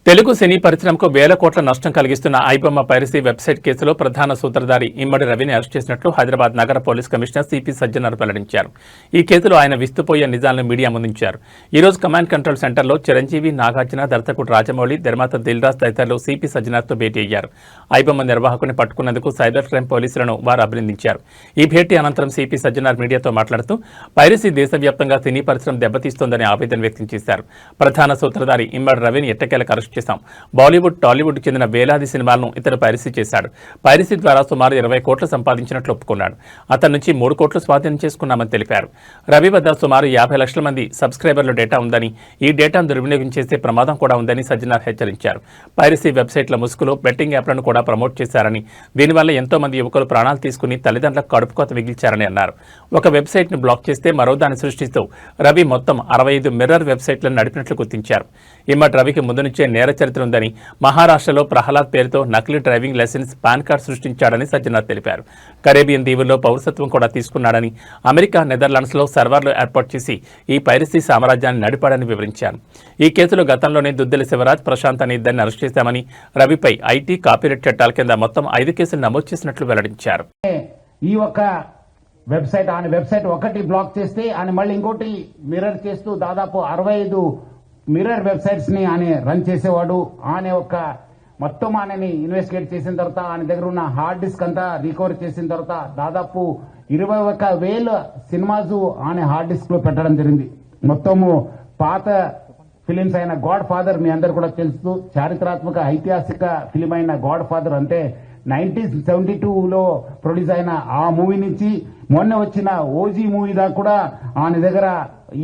తెలుగు సినీ పరిశ్రమకు వేల కోట్ల నష్టం కలిగిస్తున్న ఐబొమ్మ పైరసీ వెబ్సైట్ కేసులో ప్రధాన సూత్రధారి ఇమ్మడి రవిని అరెస్ట్ చేసినట్లు హైదరాబాద్ నగర పోలీస్ కమిషనర్ సిపి సజ్జనార్ వెల్లడించారు. ఈ కేసులో ఆయన విస్తుపోయే నిజాలను మీడియా ముందుంచారు. ఈ రోజు కమాండ్ కంట్రోల్ సెంటర్లో చిరంజీవి, నాగార్జున, దర్శకుడు రాజమౌళి, నిర్మాత దిల్రాజ్ తదితరులు సిపి సజ్జనార్తో భేటీ అయ్యారు. ఐబొమ్మ నిర్వాహకుని పట్టుకున్నందుకు సైబర్ క్రైమ్ పోలీసులను వారు అభినందించారు. ఈ భేటీ అనంతరం సిపి సజ్జనార్ మీడియాతో మాట్లాడుతూ పైరసీ దేశవ్యాప్తంగా సినీ పరిశ్రమ దెబ్బతీస్తోందని ఆవేదన వ్యక్తం చేశారు. ప్రధాన సూత్రధారి ఇమ్మడి రవిని ఎట్టకేలకు అరెస్ట్ చేశాం. బాలీవుడ్, టాలీవుడ్ చెందిన వేలాది సినిమాలను ఇతడు పైరసీ చేశాడు. పైరసీ ద్వారా సుమారు 20 కోట్లు సంపాదించినట్లు ఒప్పుకున్నాడు. అతని నుంచి 3 కోట్లు స్వాధీనం చేసుకున్నామని తెలిపారు. రవి వద్ద సుమారు 50 లక్షల మంది సబ్స్క్రైబర్ల డేటా ఉందని, ఈ డేటాను దుర్వినియోగం చేసే ప్రమాదం కూడా ఉందని సజ్జనార్ హెచ్చరించారు. పైరసీ వెబ్సైట్ల ముసుగులో బెట్టింగ్ యాప్లను కూడా ప్రమోట్ చేశారని, దీనివల్ల ఎంతో మంది యువకులు ప్రాణాలు తీసుకుని తల్లిదండ్రులకు కడుపుకోత మిగిల్చారని అన్నారు. ఒక వెబ్సైట్ను బ్లాక్ చేస్తే మరో దాన్ని సృష్టిస్తూ రవి మొత్తం 65 మిర్రర్ వెబ్సైట్లను నడిపినట్లు గుర్తించారు. ఇమ్మడి రవికి ముందు నుంచే నేర చరిత్ర ఉందని, మహారాష్ట్రలో ప్రహ్లాద్ పేరుతో నకిలీ డ్రైవింగ్ లైసెన్స్, పాన్ కార్డు సృష్టించాడని సజ్జనార్ తెలిపారు. కరేబియన్ దీవుల్లో పౌరసత్వం కూడా తీసుకున్నాడని, అమెరికా, నెదర్లాండ్స్లో సర్వర్లు ఏర్పాటు చేసి ఈ పైరసీ సామ్రాజ్యాన్ని నడిపాడని వివరించారు. ఈ కేసులో గతంలోనే దుద్దెల శివరాజ్, ప్రశాంత్ అనే ఇద్దరిని అరెస్ట్ చేశామని, రవిపై ఐటీ, కాపీరైట్ చట్టాల కింద మొత్తం 5 కేసులు నమోదు చేసినట్లు వెల్లడించారు. ఈ ఒక వెబ్సైట్ ఒకటి బ్లాక్ చేస్తే ఆయన మళ్ళీ ఇంకోటి మిర్రర్ చేస్తూ దాదాపు 65 మిర్రర్ వెబ్సైట్స్ ని ఆయన రన్ చేసేవాడు. ఆయన ఒక మొత్తం ఆయనని ఇన్వెస్టిగేట్ చేసిన తర్వాత ఆయన దగ్గర ఉన్న హార్డ్ డిస్క్ అంతా రికవర్ చేసిన తర్వాత దాదాపు 21,000 సినిమాస్ ఆయన హార్డ్ డిస్క్ లో పెట్టడం జరిగింది. మొత్తము పాత ఫిలిమ్స్ అయిన గాడ్ ఫాదర్ మీ అందరు కూడా తెలుసు, చారిత్రాత్మక ఐతిహాసిక ఫిలిం అయిన గాడ్ ఫాదర్ అంటే 1972లో ప్రొడ్యూస్ అయిన ఆ మూవీ నుంచి మొన్న వచ్చిన ఓజీ మూవీ దాకా కూడా ఆయన దగ్గర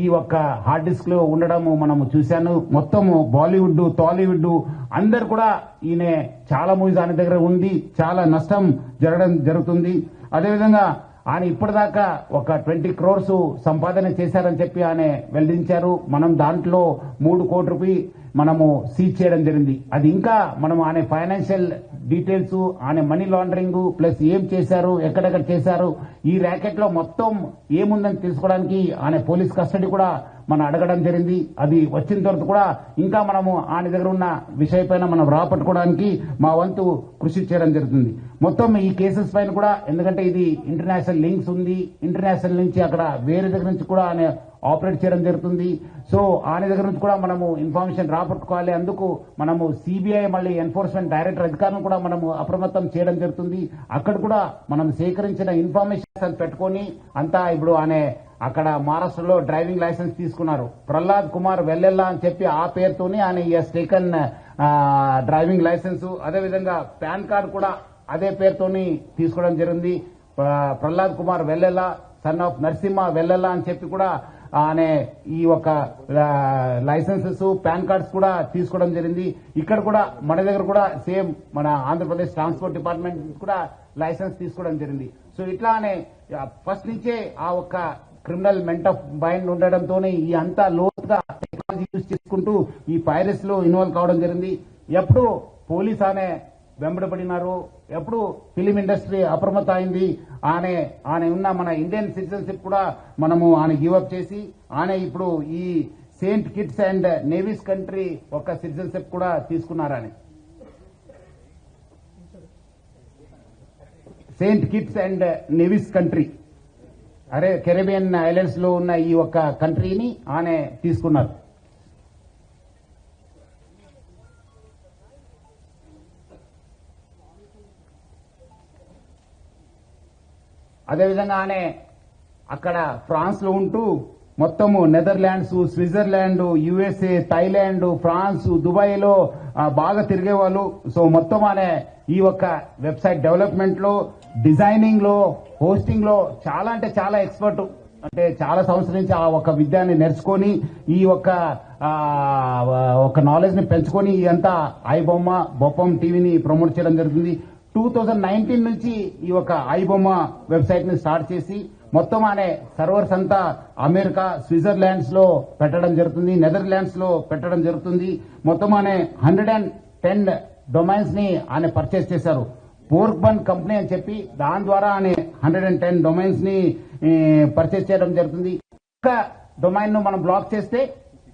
ఈ ఒక్క హార్డ్ డిస్క్ లో ఉండడం మనము చూశాను. మొత్తము బాలీవుడ్, టాలీవుడ్ అందరు కూడా ఈయన చాలా మూవీస్ ఆయన దగ్గర ఉంది, చాలా నష్టం జరుగుతుంది. అదేవిధంగా ఆయన ఇప్పటిదాకా ఒక 20 crores సంపాదన చేశారని చెప్పి ఆయన వెల్లడించారు. మనం దాంట్లో 3 కోట్ల రూపాయలు మనము సీజ్ చేయడం జరిగింది. అది ఇంకా మనం ఆయన ఫైనాన్షియల్ డీటెయిల్స్, ఆయన మనీ లాండరింగ్ ప్లస్ ఏం చేశారు, ఎక్కడెక్కడ చేశారు, ఈ ర్యాకెట్ లో మొత్తం ఏముందని తెలుసుకోవడానికి ఆయన పోలీస్ కస్టడీ కూడా మనం అడగడం జరిగింది. అది వచ్చిన తర్వాత కూడా ఇంకా మనము ఆయన దగ్గర ఉన్న విషయపైన మనం రాపట్టుకోవడానికి మా వంతు కృషి చేయడం జరుగుతుంది. మొత్తం ఈ కేసెస్ పైన కూడా, ఎందుకంటే ఇది ఇంటర్నేషనల్ లింక్స్ ఉంది, ఇంటర్నేషనల్ నుంచి అక్కడ వేరే దగ్గర నుంచి కూడా ఆయన ఆపరేట్ చేయడం జరుగుతుంది. సో ఆయన దగ్గర నుంచి కూడా మనము ఇన్ఫర్మేషన్ రాపట్టుకోవాలి. అందుకు మనము సిబిఐ మళ్ళీ ఎన్ఫోర్స్మెంట్ డైరెక్టర్ అధికారులను కూడా మనము అప్రమత్తం చేయడం జరుగుతుంది. అక్కడ కూడా మనం సేకరించిన ఇన్ఫర్మేషన్ పెట్టుకొని అంతా ఇప్పుడు ఆయన అక్కడ మహారాష్ట్రలో డ్రైవింగ్ లైసెన్స్ తీసుకున్నారు. ప్రహ్లాద్ కుమార్ వెల్లెల్లా అని చెప్పి ఆ పేరుతోని ఆయన టేకన్ డ్రైవింగ్ లైసెన్స్, అదేవిధంగా పాన్ కార్డు కూడా అదే పేరుతోని తీసుకోవడం జరిగింది. ప్రహ్లాద్ కుమార్ వెల్లెల్లా, సన్ ఆఫ్ నరసింహ వెల్లెల్లా అని చెప్పి కూడా ఆయన ఈ ఒక లైసెన్సెస్, పాన్ కార్డ్స్ కూడా తీసుకోవడం జరిగింది. ఇక్కడ కూడా మన దగ్గర కూడా సేమ్ మన ఆంధ్రప్రదేశ్ ట్రాన్స్పోర్ట్ డిపార్ట్మెంట్ కూడా లైసెన్స్ తీసుకోవడం జరిగింది. సో ఇట్లానే ఫస్ట్ నుంచే ఆ ఒక్క క్రిమినల్ మెంట్ ఆఫ్ మైండ్ ఉండడంతో ఈ అంతా లోతుగా టెక్నాలజీ యూజ్ చేసుకుంటూ ఈ పైరసీ లో ఇన్వాల్వ్ కావడం జరిగింది. ఎప్పుడు పోలీస్ ఆనే వెంబడబడినారు, ఎప్పుడు ఫిలిం ఇండస్ట్రీ అప్రమత్త అయింది. ఆయన ఉన్న మన ఇండియన్ సిటిజన్షిప్ కూడా మనము ఆయన గివప్ చేసి ఆయన ఇప్పుడు ఈ Saint Kitts and navies country ఒక సిటిజన్షిప్ కూడా తీసుకున్నారు. ఆయన Saint Kitts and navies country Caribbean islands లో ఉన్న ఈ ఒక్క కంట్రీని ఆయన తీసుకున్నారు. అదేవిధంగా ఆయన అక్కడ ఫ్రాన్స్ లో ఉంటూ మొత్తము Netherlands, Switzerland, USA, Thailand, France, Dubai లో బాగా తిరిగేవాళ్ళు. సో మొత్తం ఆయన ఈ ఒక్క వెబ్సైట్ డెవలప్మెంట్ లో, డిజైనింగ్ లో, హోస్టింగ్ లో చాలా అంటే చాలా ఎక్స్పర్ట్. అంటే చాలా సంవత్సరం నుంచి ఆ ఒక విద్యాన్ని నేర్చుకొని ఈ ఒక నాలెడ్జ్ ని పెంచుకొని ఇదంతా ఐబొమ్మ, బొప్పం టీవీని ప్రమోట్ చేయడం జరుగుతుంది. 2019 నుంచి ఈ ఒక ఐబొమ్మ వెబ్సైట్ ని స్టార్ట్ చేసి మొత్తం అనే సర్వర్స్ అంతా అమెరికా, స్విట్జర్లాండ్స్ లో పెట్టడం జరుగుతుంది, నెదర్లాండ్స్ లో పెట్టడం జరుగుతుంది. మొత్తం అనే 110 డొమైన్స్ ని ఆయన పర్చేస్ చేశారు. పోర్క్బన్ కంపెనీ అని చెప్పి దాని ద్వారా ఆయన 110 డొమైన్స్ ని పర్చేస్ చేయడం జరుగుతుంది. ఒక డొమైన్ ను మనం బ్లాక్ చేస్తే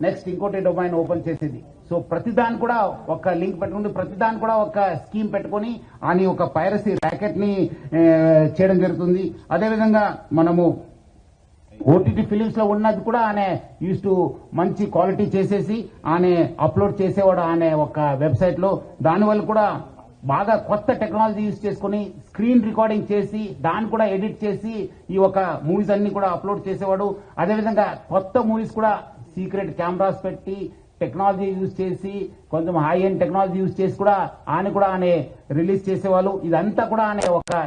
నెక్స్ట్ ఇంకోటి డొమైన్ ఓపెన్ చేసేది. సో ప్రతిదాని కూడా ఒక లింక్ పెట్టుకుని ప్రతిదాని కూడా ఒక స్కీమ్ పెట్టుకుని అని ఒక పైరసీ ర్యాకెట్ ని చేయడం జరుగుతుంది. అదేవిధంగా మనము ఓటీటీ ఫిలిమ్స్ లో ఉన్నది కూడా ఆయన యూస్ టు మంచి క్వాలిటీ చేసేసి ఆయన అప్లోడ్ చేసేవాడు ఆయన ఒక వెబ్సైట్ లో. దానివల్ల కూడా బాగా కొత్త టెక్నాలజీ యూజ్ చేసుకుని స్క్రీన్ రికార్డింగ్ చేసి దాన్ని కూడా ఎడిట్ చేసి ఈ ఒక మూవీస్ అన్ని కూడా అప్లోడ్ చేసేవాడు. అదేవిధంగా కొత్త మూవీస్ కూడా సీక్రెట్ కెమెరాస్ పెట్టి టెక్నాలజీ యూజ్ చేసి కొంచెం హై ఎండ్ టెక్నాలజీ యూజ్ చేసి కూడా ఆయన రిలీజ్ చేసేవాళ్ళు. ఇదంతా కూడా ఆయన ఒక